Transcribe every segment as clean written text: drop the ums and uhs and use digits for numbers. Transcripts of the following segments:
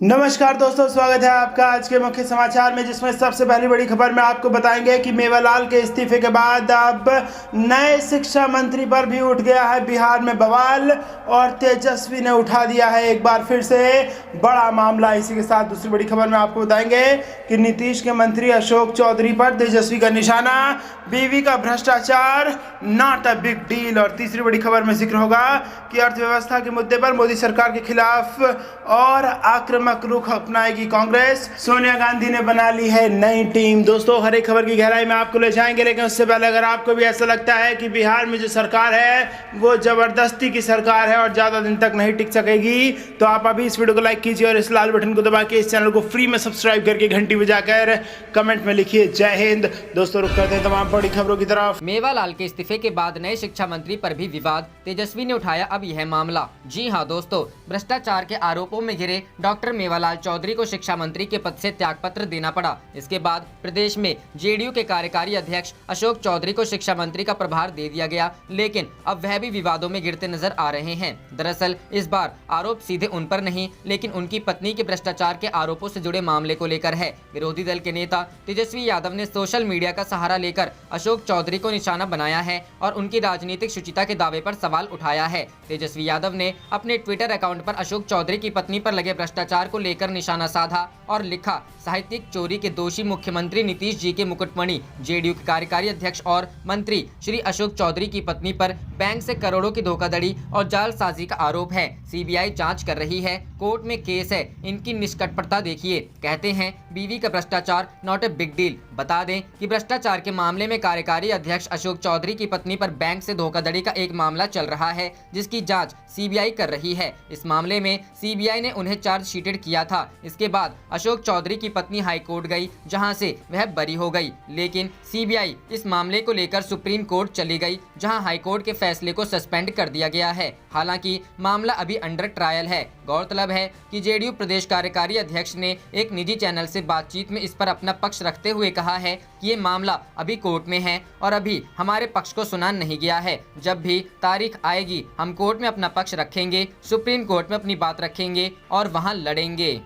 नमस्कार दोस्तों, स्वागत है आपका आज के मुख्य समाचार में, जिसमें सबसे पहली बड़ी खबर में आपको बताएंगे कि मेवालाल के इस्तीफे के बाद अब नए शिक्षा मंत्री पर भी उठ गया है बिहार में बवाल और तेजस्वी ने उठा दिया है एक बार फिर से बड़ा मामला। इसी के साथ दूसरी बड़ी खबर में आपको बताएंगे कि नीतीश के मंत्री अशोक चौधरी पर तेजस्वी का निशाना, बीवी का भ्रष्टाचार नॉट अ बिग डील। और तीसरी बड़ी खबर में जिक्र होगा कि अर्थव्यवस्था के मुद्दे पर मोदी सरकार के खिलाफ और आक्रामक रुख अपनाएगी कांग्रेस, सोनिया गांधी ने बना ली है नई टीम। दोस्तों, हर एक खबर की गहराई में आपको ले जाएंगे, लेकिन उससे पहले अगर आपको भी ऐसा लगता है कि बिहार में जो सरकार है वो जबरदस्ती की सरकार है और ज्यादा दिन तक नहीं टिक सकेगी, तो आप अभी इस वीडियो को लाइक कीजिए और इस लाल बटन को दबा के इस चैनल को फ्री में सब्सक्राइब करके घंटी बजाकर कमेंट में लिखिए जय हिंद। दोस्तों, रुक करते हैं तमाम बड़ी खबरों की तरफ। मेवालाल के इस्तीफे के बाद नए शिक्षा मंत्री पर भी विवाद, तेजस्वी ने उठाया अब यह मामला। जी हां दोस्तों, भ्रष्टाचार के आरोपों में घिरे डॉक्टर मेवालाल चौधरी को शिक्षा मंत्री के पद से त्यागपत्र देना पड़ा। इसके बाद प्रदेश में जेडीयू के कार्यकारी अध्यक्ष अशोक चौधरी को शिक्षा मंत्री का प्रभार दे दिया गया, लेकिन अब वह भी विवादों में गिरते नजर आ रहे हैं। दरअसल इस बार आरोप सीधे उन पर नहीं, लेकिन उनकी पत्नी के भ्रष्टाचार के आरोपों से जुड़े मामले को लेकर है। विरोधी दल के नेता तेजस्वी यादव ने सोशल मीडिया का सहारा लेकर अशोक चौधरी को निशाना बनाया है और उनकी राजनीतिक शुचिता के दावे पर सवाल उठाया है। तेजस्वी यादव ने अपने ट्विटर अकाउंट पर अशोक चौधरी की पत्नी पर लगे भ्रष्टाचार को लेकर निशाना साधा और लिखा, साहित्यिक चोरी के दोषी मुख्यमंत्री नीतीश जी के मुकुटमणि, जेडीयू के कार्यकारी अध्यक्ष और मंत्री श्री अशोक चौधरी की पत्नी पर बैंक से करोड़ों की धोखाधड़ी और जालसाजी का आरोप है। सीबीआई जांच कर रही है, कोर्ट में केस है, इनकी निष्कपटता देखिए। कहते हैं बीवी का भ्रष्टाचार नॉट ए बिग डील। बता दें कि भ्रष्टाचार के मामले में कार्यकारी अध्यक्ष अशोक चौधरी की पत्नी पर बैंक से धोखाधड़ी का एक मामला चल रहा है, जिसकी जांच सीबीआई कर रही है। इस मामले में सीबीआई ने उन्हें चार्जशीटेड किया था। इसके बाद अशोक चौधरी की पत्नी हाई कोर्ट गई, जहां से वह बरी हो गई, लेकिन सीबीआई इस मामले को लेकर सुप्रीम कोर्ट चली गई, जहां हाई कोर्ट के फैसले को सस्पेंड कर दिया गया है। हालांकि मामला अभी अंडर ट्रायल है। गौरतलब है कि जेडीयू प्रदेश कार्यकारी अध्यक्ष ने एक निजी चैनल से बातचीत में इस पर अपना पक्ष रखते हुए कहा है कि ये मामला अभी कोर्ट में है और अभी हमारे पक्ष को सुना नहीं गया है। जब भी तारीख आएगी हम कोर्ट में अपना पक्ष रखेंगे, सुप्रीम कोर्ट में अपनी बात रखेंगे और वहां लड़ेंगे।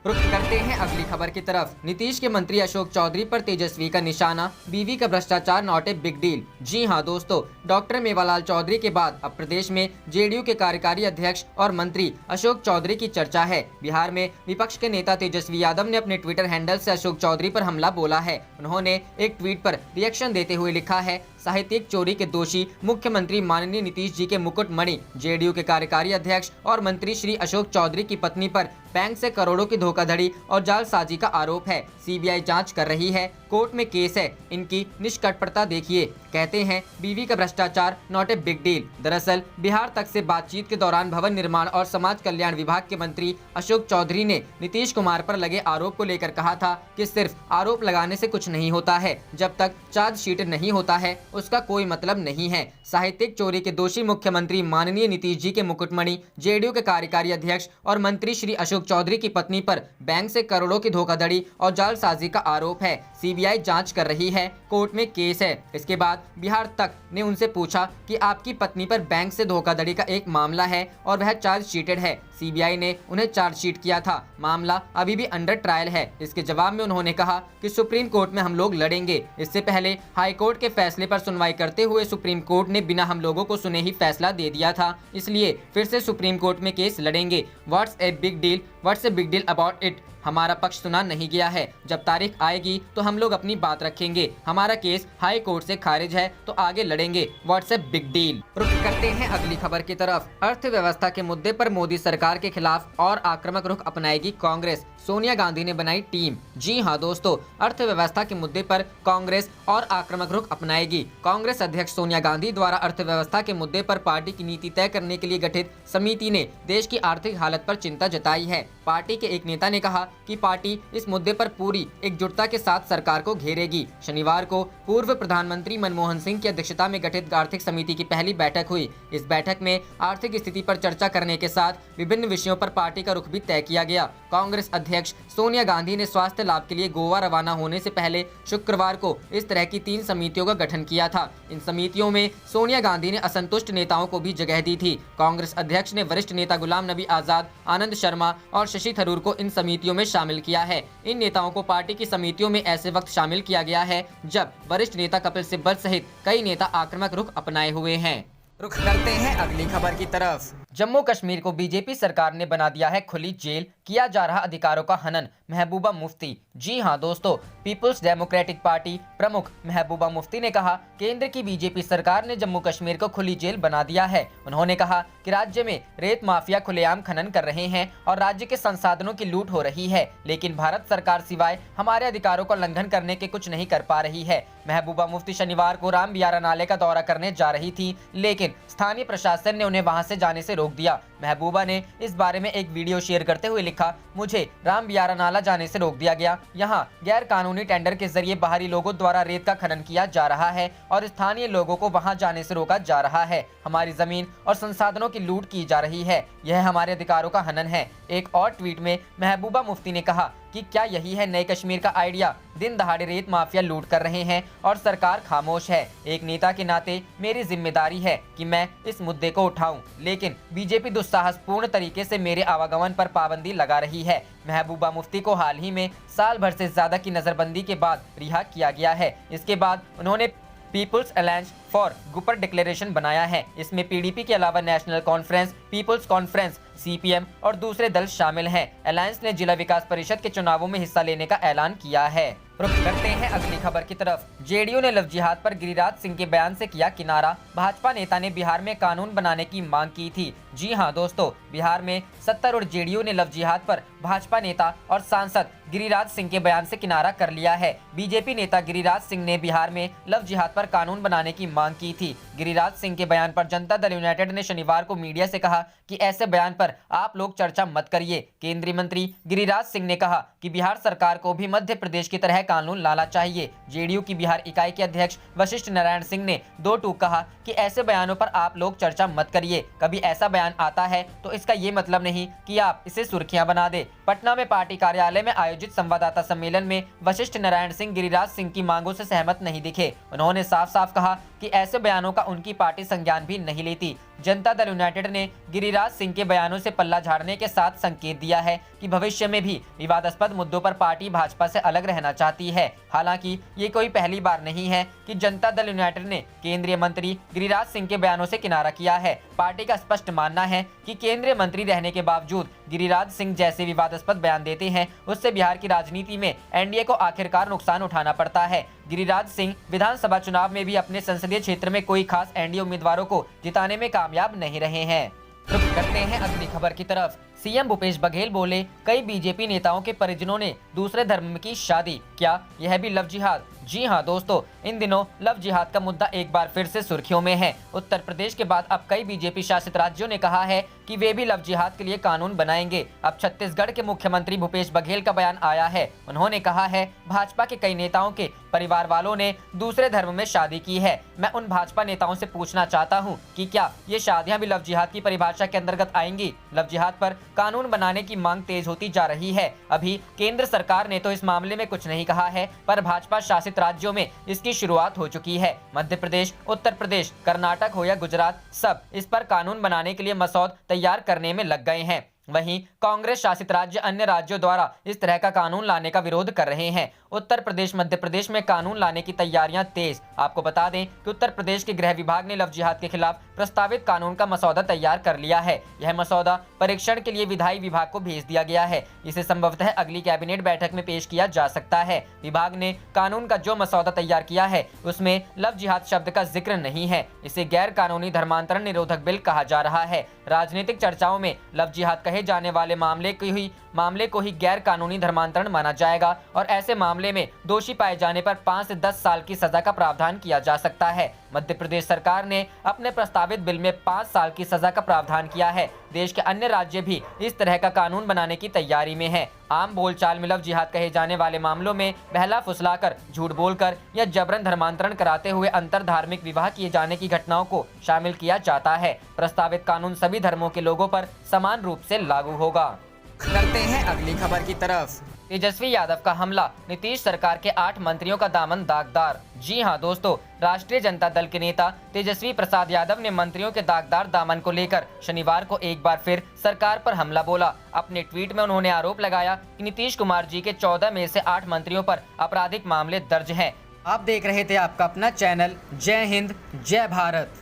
रुख करते हैं अगली खबर की तरफ। नीतीश के मंत्री अशोक चौधरी पर तेजस्वी का निशाना, बीवी का भ्रष्टाचार नॉट ए बिग डील। जी हां दोस्तों, डॉक्टर मेवालाल चौधरी के बाद अब प्रदेश में जेडीयू के कार्यकारी अध्यक्ष और मंत्री अशोक चौधरी की चर्चा है। बिहार में विपक्ष के नेता तेजस्वी यादव ने अपने ट्विटर हैंडल से अशोक चौधरी पर हमला बोला है। उन्होंने एक ट्वीट पर रिएक्शन देते हुए लिखा है, साहित्यिक चोरी के दोषी मुख्यमंत्री माननीय नीतीश जी के मुकुटमणि, जेडीयू के कार्यकारी अध्यक्ष और मंत्री श्री अशोक चौधरी की पत्नी पर बैंक से करोड़ों की धोखाधड़ी और जालसाजी का आरोप है। सीबीआई जांच कर रही है, कोर्ट में केस है, इनकी निष्कपटता देखिए। कहते हैं बीवी का भ्रष्टाचार नॉट ए बिग डील। दरअसल बिहार तक से बातचीत के दौरान भवन निर्माण और समाज कल्याण विभाग के मंत्री अशोक चौधरी ने नीतीश कुमार पर लगे आरोप को लेकर कहा था कि सिर्फ आरोप लगाने से कुछ नहीं होता है, जब तक चार्जशीट नहीं होता है उसका कोई मतलब नहीं है। साहित्यिक चोरी के दोषी मुख्यमंत्री माननीय नीतीश जी के मुकुटमणि, जेडीयू के कार्यकारी अध्यक्ष और मंत्री श्री अशोक चौधरी की पत्नी पर बैंक से करोड़ों की धोखाधड़ी और जालसाजी का आरोप है। सीबीआई जांच कर रही है, कोर्ट में केस है। इसके बाद बिहार तक ने उनसे पूछा कि आपकी पत्नी पर बैंक से धोखाधड़ी का एक मामला है और वह चार्जशीटेड है। सीबीआई ने उन्हें चार्जशीट किया था, मामला अभी भी अंडर ट्रायल है। इसके जवाब में उन्होंने कहा कि सुप्रीम कोर्ट में हम लोग लड़ेंगे। इससे पहले हाई कोर्ट के फैसले पर सुनवाई करते हुए सुप्रीम कोर्ट ने बिना हम लोगों को सुने ही फैसला दे दिया था, इसलिए फिर से सुप्रीम कोर्ट में केस लड़ेंगे। What's a big deal, what's a big deal about it. हमारा पक्ष सुना नहीं गया है, जब तारीख आएगी तो हम लोग अपनी बात रखेंगे। हमारा केस हाई कोर्ट से खारिज है तो आगे लड़ेंगे। What's a big deal. रुख करते हैं अगली खबर की तरफ। अर्थव्यवस्था के मुद्दे पर मोदी सरकार के खिलाफ और आक्रामक रुख अपनाएगी कांग्रेस, सोनिया गांधी ने बनाई टीम। जी हां दोस्तों, अर्थव्यवस्था के मुद्दे पर कांग्रेस और आक्रामक रुख अपनाएगी। कांग्रेस अध्यक्ष सोनिया गांधी द्वारा अर्थव्यवस्था के मुद्दे पर पार्टी की नीति तय करने के लिए गठित समिति ने देश की आर्थिक हालत पर चिंता जताई है। पार्टी के एक नेता ने कहा कि पार्टी इस मुद्दे पर पूरी एकजुटता के साथ सरकार को घेरेगी। शनिवार को पूर्व प्रधानमंत्री मनमोहन सिंह की अध्यक्षता में गठित आर्थिक समिति की पहली बैठक हुई। इस बैठक में आर्थिक स्थिति पर चर्चा करने के साथ विभिन्न विषयों पर पार्टी का रुख भी तय किया गया। कांग्रेस अध्यक्ष सोनिया गांधी ने स्वास्थ्य लाभ के लिए गोवा रवाना होने से पहले शुक्रवार को इस तरह की 3 समितियों का गठन किया था। इन समितियों में सोनिया गांधी ने असंतुष्ट नेताओं को भी जगह दी थी। कांग्रेस अध्यक्ष ने वरिष्ठ नेता गुलाम नबी आजाद, आनंद शर्मा और शशि थरूर को इन समितियों में शामिल किया है। इन नेताओं को पार्टी की समितियों में ऐसे वक्त शामिल किया गया है जब वरिष्ठ नेता कपिल सिब्बल सहित कई नेता आक्रामक रुख अपनाए हुए हैं। रुख करते हैं अगली खबर की तरफ। जम्मू कश्मीर को बीजेपी सरकार ने बना दिया है खुली जेल, किया जा रहा अधिकारों का हनन, महबूबा मुफ्ती। जी हां दोस्तों, पीपुल्स डेमोक्रेटिक पार्टी प्रमुख महबूबा मुफ्ती ने कहा, केंद्र की बीजेपी सरकार ने जम्मू कश्मीर को खुली जेल बना दिया है। उन्होंने कहा कि राज्य में रेत माफिया खुलेआम खनन कर रहे हैं और राज्य के संसाधनों की लूट हो रही है, लेकिन भारत सरकार सिवाय हमारे अधिकारों का उल्लंघन करने के कुछ नहीं कर पा रही है। महबूबा मुफ्ती शनिवार को रामबियारा नाले का दौरा करने जा रही थी, लेकिन स्थानीय प्रशासन ने उन्हें वहां से जाने से रोक दिया। महबूबा ने इस बारे में एक वीडियो शेयर करते हुए लिखा, मुझे रामबियारा नाला जाने से रोक दिया गया। यहाँ गैर कानूनी टेंडर के जरिए बाहरी लोगों द्वारा रेत का खनन किया जा रहा है और स्थानीय लोगों को वहां जाने से रोका जा रहा है। हमारी जमीन और संसाधनों की लूट की जा रही है। यह हमारे अधिकारों का हनन है। एक और ट्वीट में महबूबा मुफ्ती ने कहा कि क्या यही है नए कश्मीर का आइडिया? दिन दहाड़े रेत माफिया लूट कर रहे हैं और सरकार खामोश है। एक नेता के नाते मेरी जिम्मेदारी है कि मैं इस मुद्दे को उठाऊं, लेकिन बीजेपी दुस्साहसपूर्ण तरीके से मेरे आवागमन पर पाबंदी लगा रही है। महबूबा मुफ्ती को हाल ही में साल भर से ज्यादा की नजरबंदी के बाद रिहा किया गया है। इसके बाद उन्होंने People's Alliance for Gupkar Declaration बनाया है। इसमें पीडीपी के अलावा National Conference, People's Conference, CPM और दूसरे दल शामिल हैं। अलायंस ने जिला विकास परिषद के चुनावों में हिस्सा लेने का ऐलान किया है। रुख करते हैं अगली खबर की तरफ। जेडीयू ने लव जिहाद पर गिरिराज सिंह के बयान से किया किनारा। भाजपा नेता ने बिहार में कानून बनाने की मांग की थी। जी हां दोस्तों, बिहार में सत्तारूढ़ जेडीयू ने लव जिहाद पर भाजपा नेता और सांसद गिरिराज सिंह के बयान से किनारा कर लिया है। बीजेपी नेता गिरिराज सिंह ने बिहार में लव जिहाद पर कानून बनाने की मांग की थी। गिरिराज सिंह के बयान पर जनता दल यूनाइटेड ने शनिवार को मीडिया से कहा कि ऐसे बयान पर आप लोग चर्चा मत करिए। केंद्रीय मंत्री गिरिराज सिंह ने कहा कि बिहार सरकार को भी मध्य प्रदेश की तरह कानून लाना चाहिए। जेडीयू की बिहार इकाई के अध्यक्ष वशिष्ठ नारायण सिंह ने दो टूक कहा कि ऐसे बयानों पर आप लोग चर्चा मत करिए। कभी ऐसा बयान आता है तो इसका ये मतलब नहीं कि आप इसे सुर्खियां बना दे। पटना में पार्टी कार्यालय में आयोजित संवाददाता सम्मेलन में वशिष्ठ नारायण सिंह गिरिराज सिंह की मांगों से सहमत नहीं दिखे। उन्होंने साफ साफ कहा कि ऐसे बयानों का उनकी पार्टी संज्ञान भी नहीं लेती। जनता दल यूनाइटेड ने गिरिराज सिंह के बयानों से पल्ला झाड़ने के साथ संकेत दिया है कि भविष्य में भी विवादास्पद मुद्दों पर पार्टी भाजपा से अलग रहना चाहती है। हालांकि ये कोई पहली बार नहीं है कि जनता दल यूनाइटेड ने केंद्रीय मंत्री गिरिराज सिंह के बयानों से किनारा किया है। पार्टी का स्पष्ट मानना है कि केंद्रीय मंत्री रहने के बावजूद गिरिराज सिंह जैसे विवादास्पद बयान देते हैं, उससे बिहार की राजनीति में एनडीए को आखिरकार नुकसान उठाना पड़ता है। गिरिराज सिंह विधानसभा चुनाव में भी अपने संसदीय क्षेत्र में कोई खास एनडीए उम्मीदवारों को जिताने में कामयाब नहीं रहे हैं। रुख करते हैं अगली खबर की तरफ। सीएम भूपेश बघेल बोले, कई बीजेपी नेताओं के परिजनों ने दूसरे धर्म की शादी, क्या यह भी लव जिहाद? जी हां दोस्तों, इन दिनों लव जिहाद का मुद्दा एक बार फिर से सुर्खियों में है। उत्तर प्रदेश के बाद अब कई बीजेपी शासित राज्यों ने कहा है कि वे भी लव जिहाद के लिए कानून बनाएंगे। अब छत्तीसगढ़ के मुख्यमंत्री भूपेश बघेल का बयान आया है। उन्होंने कहा है, भाजपा के कई नेताओं के परिवार वालों ने दूसरे धर्म में शादी की है। मैं उन भाजपा नेताओं से पूछना चाहता हूं कि क्या ये शादियां भी लव जिहाद की परिभाषा के अंतर्गत आएंगी? लव जिहाद पर कानून बनाने की मांग तेज होती जा रही है। अभी केंद्र सरकार ने तो इस मामले में कुछ नहीं कहा है, पर भाजपा शासित राज्यों में इसकी शुरुआत हो चुकी है। मध्य प्रदेश, उत्तर प्रदेश, कर्नाटक हो या गुजरात, सब इस पर कानून बनाने के लिए मसौदा तैयार करने में लग गए हैं। वहीं कांग्रेस शासित राज्य अन्य राज्यों द्वारा इस तरह का कानून लाने का विरोध कर रहे हैं। उत्तर प्रदेश, मध्य प्रदेश में कानून लाने की तैयारियां तेज। आपको बता दें कि उत्तर प्रदेश के गृह विभाग ने लव जिहाद के खिलाफ प्रस्तावित कानून का मसौदा तैयार कर लिया है। यह मसौदा परीक्षण के लिए विधायी विभाग को भेज दिया गया है। इसे संभवतः अगली कैबिनेट बैठक में पेश किया जा सकता है। विभाग ने कानून का जो मसौदा तैयार किया है उसमें लव जिहाद शब्द का जिक्र नहीं है। इसे गैर कानूनी धर्मांतरण निरोधक बिल कहा जा रहा है। राजनीतिक चर्चाओं में लव जिहाद कहे जाने वाले मामले को ही गैर कानूनी धर्मांतरण माना जाएगा और ऐसे मामले में दोषी पाए जाने पर 5 से 10 साल की सजा का प्रावधान किया जा सकता है। मध्य प्रदेश सरकार ने अपने प्रस्तावित बिल में 5 साल की सजा का प्रावधान किया है। देश के अन्य राज्य भी इस तरह का कानून बनाने की तैयारी में है। आम बोलचाल में लव जिहाद कहे जाने वाले मामलों में बहला फुसलाकर, झूठ बोलकर या जबरन धर्मांतरण कराते हुए अंतर धार्मिक विवाह किए जाने की घटनाओं को शामिल किया जाता है। प्रस्तावित कानून सभी धर्मों के लोगों पर समान रूप से लागू होगा। करते हैं अगली खबर की तरफ। तेजस्वी यादव का हमला, नीतीश सरकार के 8 मंत्रियों का दामन दागदार। जी हां दोस्तों, राष्ट्रीय जनता दल के नेता तेजस्वी प्रसाद यादव ने मंत्रियों के दागदार दामन को लेकर शनिवार को एक बार फिर सरकार पर हमला बोला। अपने ट्वीट में उन्होंने आरोप लगाया कि नीतीश कुमार जी के 14 में से 8 मंत्रियों पर आपराधिक मामले दर्ज हैं। आप देख रहे थे आपका अपना चैनल जय हिंद जय भारत।